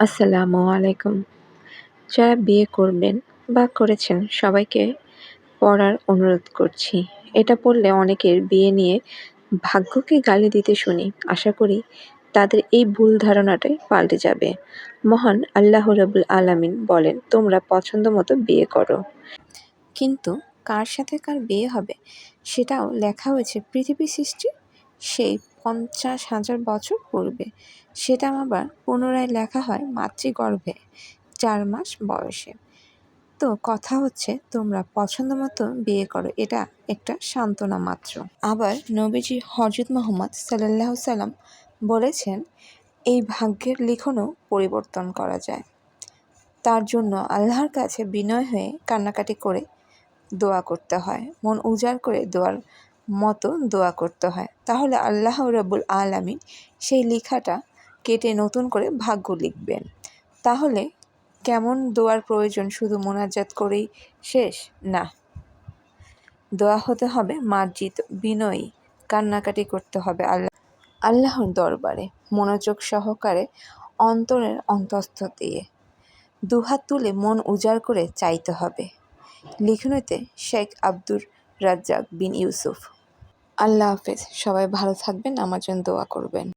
আসসালামু আলাইকুম। যারা বিয়ে করবেন বা করেছেন সবাইকে পড়ার অনুরোধ করছি। এটা পড়লে অনেকের বিয়ে নিয়ে ভাগ্যকে গালি দিতে শুনি। আশা করি তাদের এই ভুল ধারণাটাই পাল্টে যাবে। মহান আল্লাহ রাব্বুল আলামিন বলেন, তোমরা পছন্দ মতো বিয়ে করো। কিন্তু কার সাথে কার বিয়ে হবে সেটাও লেখা হয়েছে পৃথিবী সৃষ্টির সেই ৫০,০০০ বছর পূর্বে। সেটা আবার পুনরায় লেখা হয় মাতৃগর্ভে ৪ মাস বয়সে। তো কথা হচ্ছে তোমরা পছন্দ মতো বিয়ে করো, এটা একটা সান্ত্বনা মাত্র। আবার নবীজি হযরত মুহাম্মদ সাল্লাল্লাহু সাল্লাম বলেছেন, এই ভাগ্যের লিখনও পরিবর্তন করা যায়। তার জন্য আল্লাহর কাছে বিনয় হয়ে কান্নাকাটি করে দোয়া করতে হয়, মন উজাড় করে দোয়ার মতো দোয়া করতে হয়। তাহলে আল্লাহ রাব্বুল আলামিন সেই লেখাটা কেটে নতুন করে ভাগ্য লিখবেন। তাহলে কেমন দোয়ার প্রয়োজন? শুধু মোনাজাত করেই শেষ? না, দোয়া হতে হবে মার্জিত, বিনয়ী, কান্নাকাটি করতে হবে আল্লাহর দরবারে মনোযোগ সহকারে, অন্তরের অন্তঃস্থ দিয়ে দুহাত তুলে মন উজাড় করে চাইতে হবে। লিখনিতে শেখ আব্দুর রাজ্জাক বিন ইউসুফ। আল্লাহ হাফেজ। সবাই ভালো থাকবেন, আমার জন্য দোয়া করবেন।